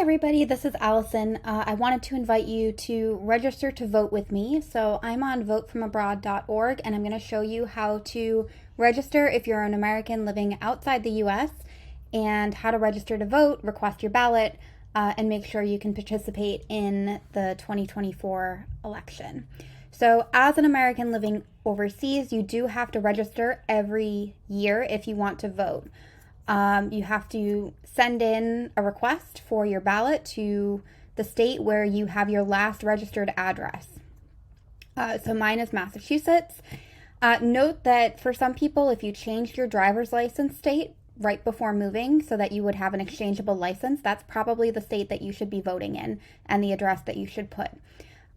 Hi everybody, this is Allison. I wanted to invite you to register to vote with me. So I'm on votefromabroad.org and I'm going to show you how to register if you're an American living outside the US and how to register to vote, request your ballot, and make sure you can participate in the 2024 election. So as an American living overseas, you do have to register every year if you want to vote. You have to send in a request for your ballot to the state where you have your last registered address. So mine is Massachusetts. Note that for some people, if you changed your driver's license state right before moving so that you would have an exchangeable license, that's probably the state that you should be voting in and the address that you should put.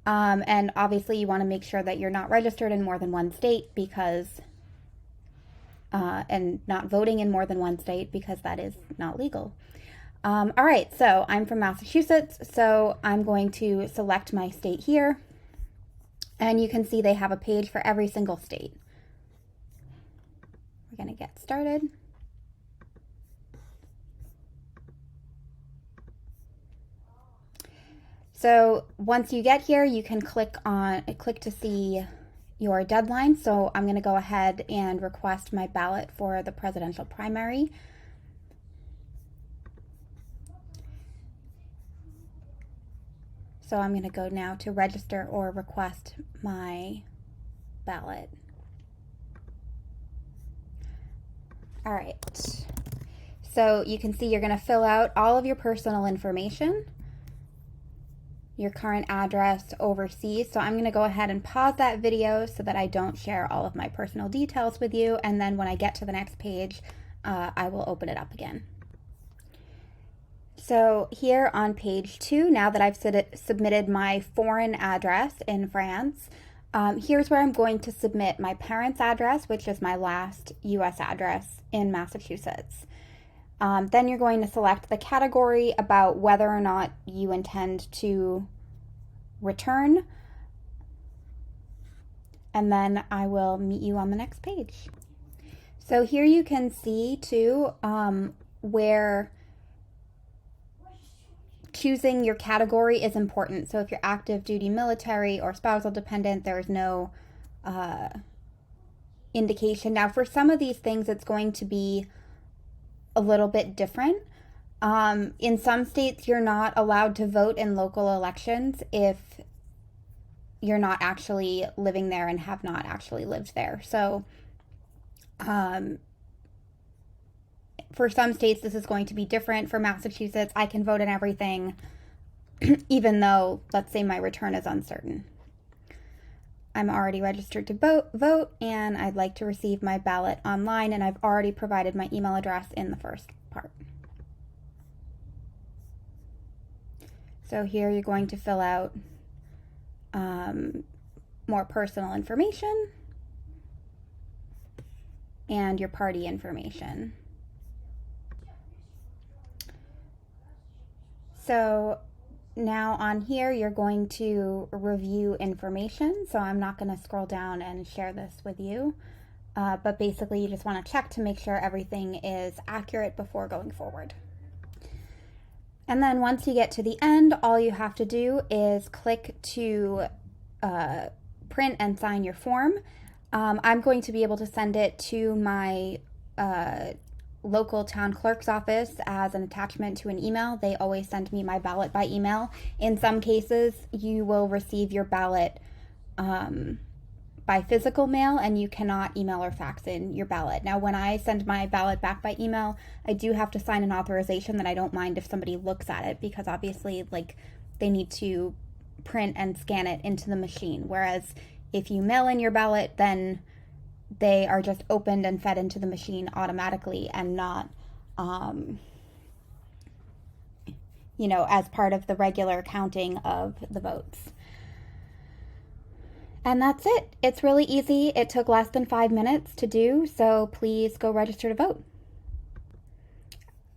And obviously you want to make sure that you're not registered in more than one state because and not voting in more than one state because that is not legal. All right, so I'm from Massachusetts, so I'm going to select my state here. And you can see they have a page for every single state. We're going to get started. So once you get here, you can click to see your deadline. So I'm going to go ahead and request my ballot for the presidential primary. So I'm going to go now to register or request my ballot. All right. So you can see you're going to fill out all of your personal information, your current address overseas. So I'm going to go ahead and pause that video so that I don't share all of my personal details with you. And then when I get to the next page, I will open it up again. So here on page 2, now that I've submitted my foreign address in France, here's where I'm going to submit my parents' address, which is my last US address in Massachusetts. Then you're going to select the category about whether or not you intend to return. And then I will meet you on the next page. So here you can see too where choosing your category is important. So if you're active duty military or spousal dependent, there's no indication. Now for some of these things, it's going to be a little bit different. In some states, you're not allowed to vote in local elections if you're not actually living there and have not actually lived there. So for some states, this is going to be different. For Massachusetts, I can vote in everything, even though, let's say, my return is uncertain. I'm already registered to vote, and I'd like to receive my ballot online, and I've already provided my email address in the first part. So here you're going to fill out more personal information and your party information. So now on here, you're going to review information. So I'm not going to scroll down and share this with you. But basically, you just want to check to make sure everything is accurate before going forward. And then once you get to the end, all you have to do is click to print and sign your form. I'm going to be able to send it to my local town clerk's office as an attachment to an email. They always send me my ballot by email. In some cases, you will receive your ballot by physical mail, and you cannot email or fax in your ballot. Now, when I send my ballot back by email, I do have to sign an authorization that I don't mind if somebody looks at it, because obviously, like, they need to print and scan it into the machine. Whereas if you mail in your ballot, then they are just opened and fed into the machine automatically and not, as part of the regular counting of the votes. And that's it. It's really easy. It took less than 5 minutes to do, so please go register to vote.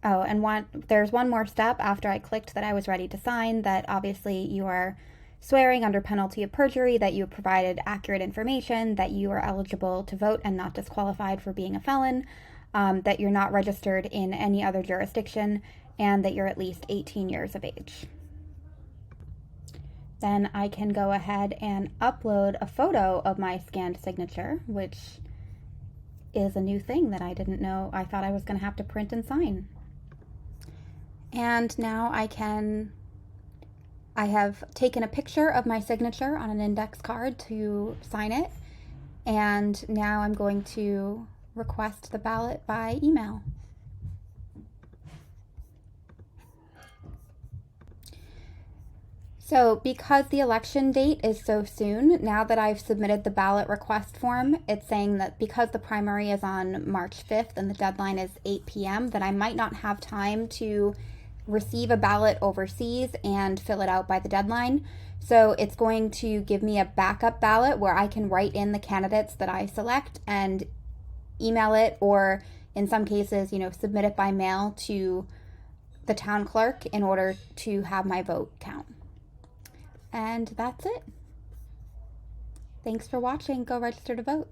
Oh, and there's one more step after I clicked that I was ready to sign, that obviously you are swearing under penalty of perjury that you have provided accurate information, that you are eligible to vote and not disqualified for being a felon. that you're not registered in any other jurisdiction, and that you're at least 18 years of age. Then I can go ahead and upload a photo of my scanned signature, which is a new thing that I didn't know. I thought I was going to have to print and sign. And now I have taken a picture of my signature on an index card to sign it, and now I'm going to request the ballot by email. So because the election date is so soon, now that I've submitted the ballot request form, it's saying that because the primary is on March 5th and the deadline is 8 p.m., that I might not have time to receive a ballot overseas and fill it out by the deadline. So it's going to give me a backup ballot where I can write in the candidates that I select and email it, or in some cases, submit it by mail to the town clerk in order to have my vote count. And that's it. Thanks for watching. Go register to vote.